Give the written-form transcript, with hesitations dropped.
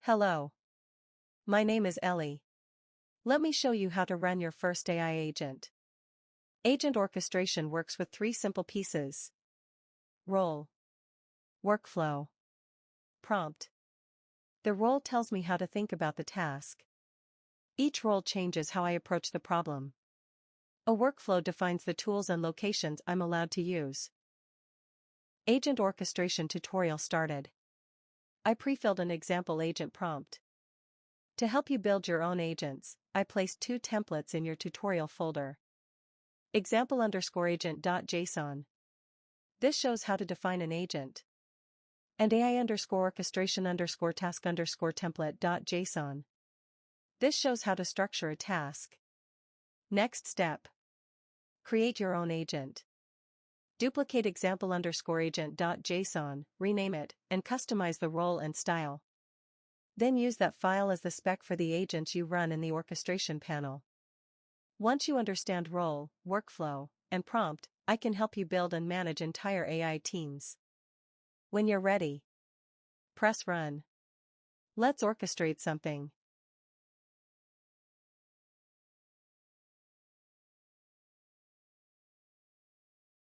Hello. My name is Ellie. Let me show you how to run your first AI agent. Agent orchestration works with three simple pieces: role, workflow, prompt. The role tells me how to think about the task. Each role changes how I approach the problem. A workflow defines the tools and locations I'm allowed to use. Agent orchestration tutorial started. I pre-filled an example agent prompt. To help you build your own agents, I placed two templates in your tutorial folder. Example_agent.json. This shows how to define an agent. And AI_orchestration_task_template.json. This shows how to structure a task. Next step. Create your own agent. Duplicate example_agent.json, rename it, and customize the role and style. Then use that file as the spec for the agents you run in the orchestration panel. Once you understand role, workflow, and prompt, I can help you build and manage entire AI teams. When you're ready, press run. Let's orchestrate something.